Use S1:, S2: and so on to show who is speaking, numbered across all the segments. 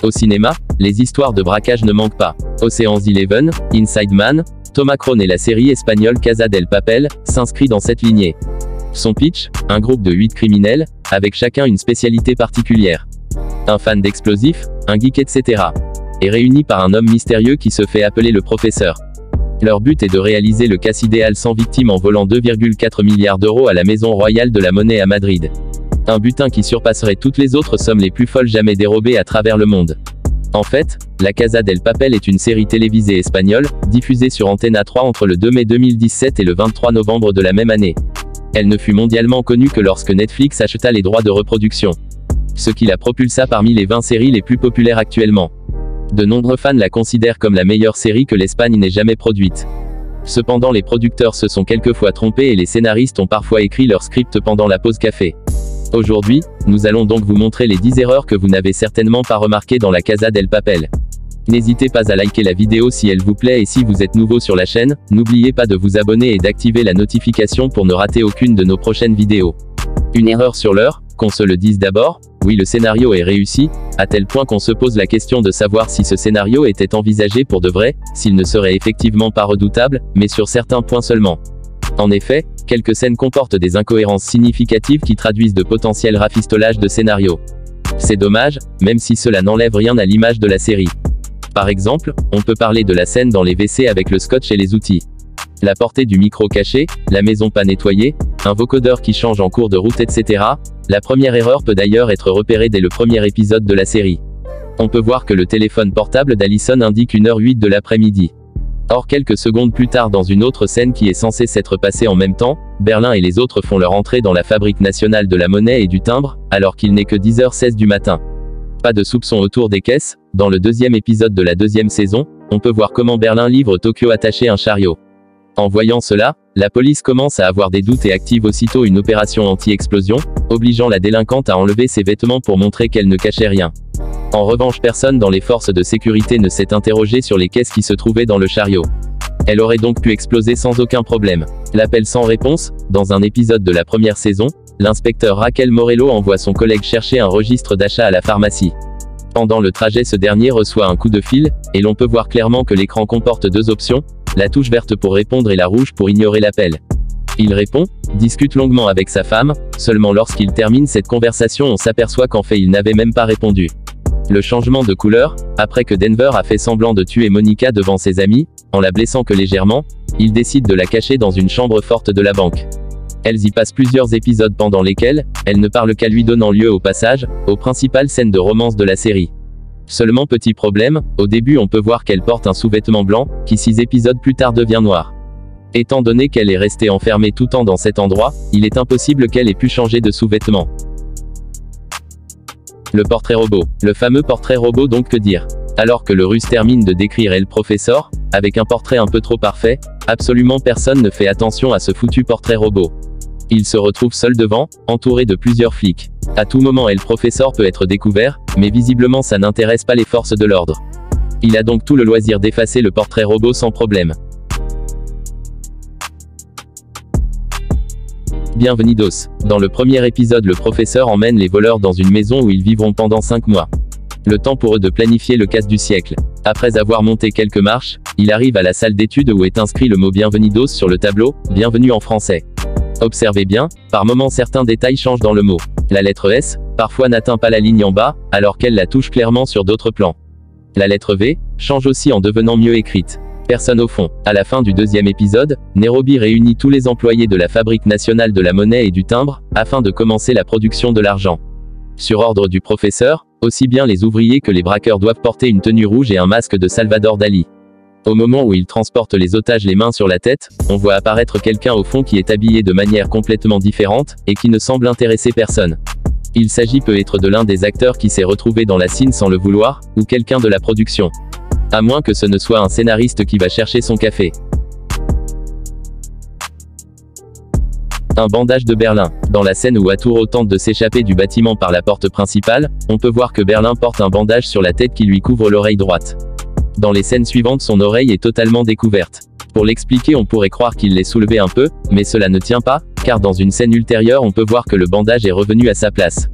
S1: Au cinéma, les histoires de braquage ne manquent pas. Ocean's 11, Inside Man, Thomas Crown et la série espagnole Casa del Papel s'inscrit dans cette lignée. Son pitch, un groupe de 8 criminels, avec chacun une spécialité particulière. Un fan d'explosifs, un geek etc. est réuni par un homme mystérieux qui se fait appeler le professeur. Leur but est de réaliser le casse idéal sans victime en volant 2,4 milliards d'euros à la Maison Royale de la Monnaie à Madrid. Un butin qui surpasserait toutes les autres sommes les plus folles jamais dérobées à travers le monde. En fait, La Casa del Papel est une série télévisée espagnole, diffusée sur Antena 3 entre le 2 mai 2017 et le 23 novembre de la même année. Elle ne fut mondialement connue que lorsque Netflix acheta les droits de reproduction. Ce qui la propulsa parmi les 20 séries les plus populaires actuellement. De nombreux fans la considèrent comme la meilleure série que l'Espagne n'ait jamais produite. Cependant les producteurs se sont quelquefois trompés et les scénaristes ont parfois écrit leur script pendant la pause café. Aujourd'hui, nous allons donc vous montrer les 10 erreurs que vous n'avez certainement pas remarquées dans La Casa del Papel. N'hésitez pas à liker la vidéo si elle vous plaît et si vous êtes nouveau sur la chaîne, n'oubliez pas de vous abonner et d'activer la notification pour ne rater aucune de nos prochaines vidéos. Une erreur sur l'heure, qu'on se le dise d'abord, oui le scénario est réussi, à tel point qu'on se pose la question de savoir si ce scénario était envisagé pour de vrai, s'il ne serait effectivement pas redoutable, mais sur certains points seulement. En effet, quelques scènes comportent des incohérences significatives qui traduisent de potentiels rafistolages de scénario. C'est dommage, même si cela n'enlève rien à l'image de la série. Par exemple, on peut parler de la scène dans les WC avec le scotch et les outils. La portée du micro caché, la maison pas nettoyée, un vocodeur qui change en cours de route etc. La première erreur peut d'ailleurs être repérée dès le premier épisode de la série. On peut voir que le téléphone portable d'Allison indique 1h08 de l'après-midi. Or quelques secondes plus tard dans une autre scène qui est censée s'être passée en même temps, Berlin et les autres font leur entrée dans la Fabrique nationale de la monnaie et du timbre, alors qu'il n'est que 10h16 du matin. Pas de soupçon autour des caisses, dans le deuxième épisode de la deuxième saison, on peut voir comment Berlin livre Tokyo attaché à un chariot. En voyant cela, la police commence à avoir des doutes et active aussitôt une opération anti-explosion, obligeant la délinquante à enlever ses vêtements pour montrer qu'elle ne cachait rien. En revanche personne dans les forces de sécurité ne s'est interrogé sur les caisses qui se trouvaient dans le chariot. Elle aurait donc pu exploser sans aucun problème. L'appel sans réponse, dans un épisode de la première saison, l'inspecteur Raquel Morello envoie son collègue chercher un registre d'achat à la pharmacie. Pendant le trajet ce dernier reçoit un coup de fil, et l'on peut voir clairement que l'écran comporte deux options, la touche verte pour répondre et la rouge pour ignorer l'appel. Il répond, discute longuement avec sa femme, seulement lorsqu'il termine cette conversation on s'aperçoit qu'en fait il n'avait même pas répondu. Le changement de couleur, après que Denver a fait semblant de tuer Monica devant ses amis, en la blessant que légèrement, il décide de la cacher dans une chambre forte de la banque. Elles y passent plusieurs épisodes pendant lesquels, elle ne parle qu'à lui donnant lieu au passage, aux principales scènes de romance de la série. Seulement petit problème, au début on peut voir qu'elle porte un sous-vêtement blanc, qui 6 épisodes plus tard devient noir. Étant donné qu'elle est restée enfermée tout temps dans cet endroit, il est impossible qu'elle ait pu changer de sous-vêtement. Le portrait robot. Le fameux portrait robot donc que dire? Alors que le Russe termine de décrire El Professor, avec un portrait un peu trop parfait, absolument personne ne fait attention à ce foutu portrait robot. Il se retrouve seul devant, entouré de plusieurs flics. À tout moment El Professor peut être découvert, mais visiblement ça n'intéresse pas les forces de l'ordre. Il a donc tout le loisir d'effacer le portrait robot sans problème. Bienvenidos. Dans le premier épisode le professeur emmène les voleurs dans une maison où ils vivront pendant 5 mois. Le temps pour eux de planifier le casse du siècle. Après avoir monté quelques marches, il arrive à la salle d'études où est inscrit le mot Bienvenidos sur le tableau, bienvenue en français. Observez bien, par moments certains détails changent dans le mot. La lettre S, parfois n'atteint pas la ligne en bas, alors qu'elle la touche clairement sur d'autres plans. La lettre V, change aussi en devenant mieux écrite. Personne au fond. À la fin du deuxième épisode, Nairobi réunit tous les employés de la Fabrique nationale de la monnaie et du timbre, afin de commencer la production de l'argent. Sur ordre du professeur, aussi bien les ouvriers que les braqueurs doivent porter une tenue rouge et un masque de Salvador Dali. Au moment où ils transportent les otages les mains sur la tête, on voit apparaître quelqu'un au fond qui est habillé de manière complètement différente, et qui ne semble intéresser personne. Il s'agit peut-être de l'un des acteurs qui s'est retrouvé dans la scène sans le vouloir, ou quelqu'un de la production. À moins que ce ne soit un scénariste qui va chercher son café. Un bandage de Berlin. Dans la scène où Arturo tente de s'échapper du bâtiment par la porte principale, on peut voir que Berlin porte un bandage sur la tête qui lui couvre l'oreille droite. Dans les scènes suivantes son oreille est totalement découverte. Pour l'expliquer on pourrait croire qu'il l'ait soulevé un peu, mais cela ne tient pas, car dans une scène ultérieure on peut voir que le bandage est revenu à sa place.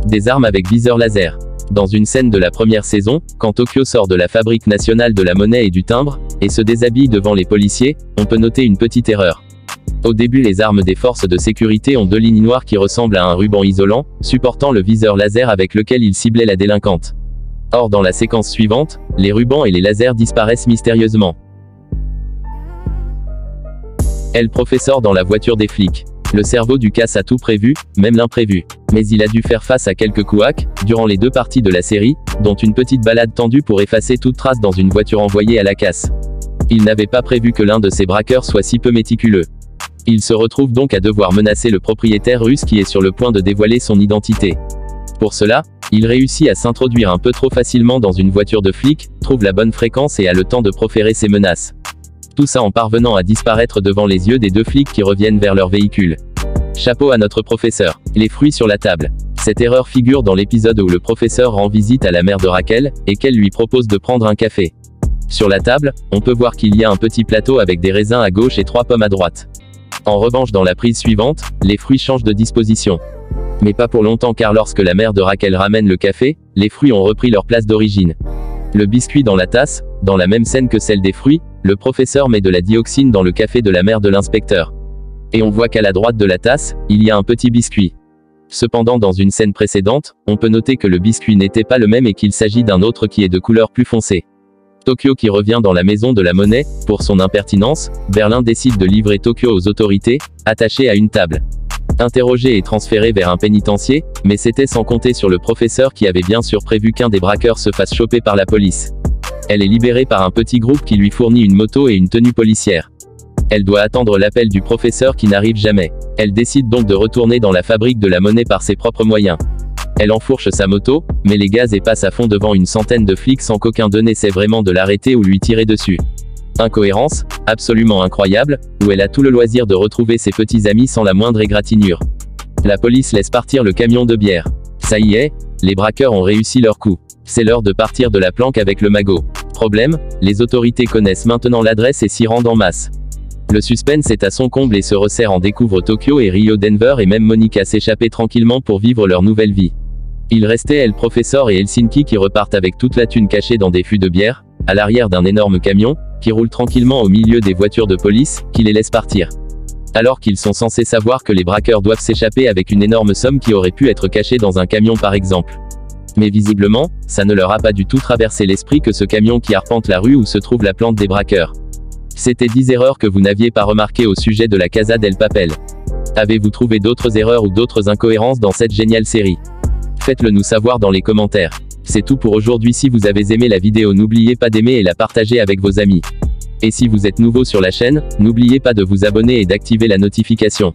S1: Des armes avec viseur laser. Dans une scène de la première saison, quand Tokyo sort de la fabrique nationale de la monnaie et du timbre, et se déshabille devant les policiers, on peut noter une petite erreur. Au début, les armes des forces de sécurité ont deux lignes noires qui ressemblent à un ruban isolant, supportant le viseur laser avec lequel ils ciblaient la délinquante. Or dans la séquence suivante, les rubans et les lasers disparaissent mystérieusement. Le professeur dans la voiture des flics. Le cerveau du casse a tout prévu, même l'imprévu. Mais il a dû faire face à quelques couacs, durant les deux parties de la série, dont une petite balade tendue pour effacer toute trace dans une voiture envoyée à la casse. Il n'avait pas prévu que l'un de ses braqueurs soit si peu méticuleux. Il se retrouve donc à devoir menacer le propriétaire russe qui est sur le point de dévoiler son identité. Pour cela, il réussit à s'introduire un peu trop facilement dans une voiture de flic, trouve la bonne fréquence et a le temps de proférer ses menaces. Tout ça en parvenant à disparaître devant les yeux des deux flics qui reviennent vers leur véhicule. Chapeau à notre professeur. Les fruits sur la table. Cette erreur figure dans l'épisode où le professeur rend visite à la mère de Raquel, et qu'elle lui propose de prendre un café. Sur la table, on peut voir qu'il y a un petit plateau avec des raisins à gauche et 3 pommes à droite. En revanche, dans la prise suivante, les fruits changent de disposition. Mais pas pour longtemps, car lorsque la mère de Raquel ramène le café, les fruits ont repris leur place d'origine. Le biscuit dans la tasse, dans la même scène que celle des fruits, le professeur met de la dioxine dans le café de la mère de l'inspecteur. Et on voit qu'à la droite de la tasse, il y a un petit biscuit. Cependant, dans une scène précédente, on peut noter que le biscuit n'était pas le même et qu'il s'agit d'un autre qui est de couleur plus foncée. Tokyo qui revient dans la maison de la monnaie, pour son impertinence, Berlin décide de livrer Tokyo aux autorités, attaché à une table. Interrogé et transféré vers un pénitencier, mais c'était sans compter sur le professeur qui avait bien sûr prévu qu'un des braqueurs se fasse choper par la police. Elle est libérée par un petit groupe qui lui fournit une moto et une tenue policière. Elle doit attendre l'appel du professeur qui n'arrive jamais. Elle décide donc de retourner dans la fabrique de la monnaie par ses propres moyens. Elle enfourche sa moto, met les gaz et passe à fond devant une centaine de flics sans qu'aucun d'eux n'essaie vraiment de l'arrêter ou lui tirer dessus. Incohérence, absolument incroyable, où elle a tout le loisir de retrouver ses petits amis sans la moindre égratignure. La police laisse partir le camion de bière. Ça y est, les braqueurs ont réussi leur coup. C'est l'heure de partir de la planque avec le magot. Problème, les autorités connaissent maintenant l'adresse et s'y rendent en masse. Le suspense est à son comble et se resserre en découvre Tokyo et Rio, Denver et même Monica s'échapper tranquillement pour vivre leur nouvelle vie. Il restait le professeur et Helsinki qui repartent avec toute la thune cachée dans des fûts de bière, à l'arrière d'un énorme camion, qui roule tranquillement au milieu des voitures de police, qui les laisse partir. Alors qu'ils sont censés savoir que les braqueurs doivent s'échapper avec une énorme somme qui aurait pu être cachée dans un camion par exemple. Mais visiblement, ça ne leur a pas du tout traversé l'esprit que ce camion qui arpente la rue où se trouve la plante des braqueurs. C'était 10 erreurs que vous n'aviez pas remarquées au sujet de la Casa del Papel. Avez-vous trouvé d'autres erreurs ou d'autres incohérences dans cette géniale série? Faites-le nous savoir dans les commentaires. C'est tout pour aujourd'hui. Si vous avez aimé la vidéo, n'oubliez pas d'aimer et la partager avec vos amis. Et si vous êtes nouveau sur la chaîne, n'oubliez pas de vous abonner et d'activer la notification.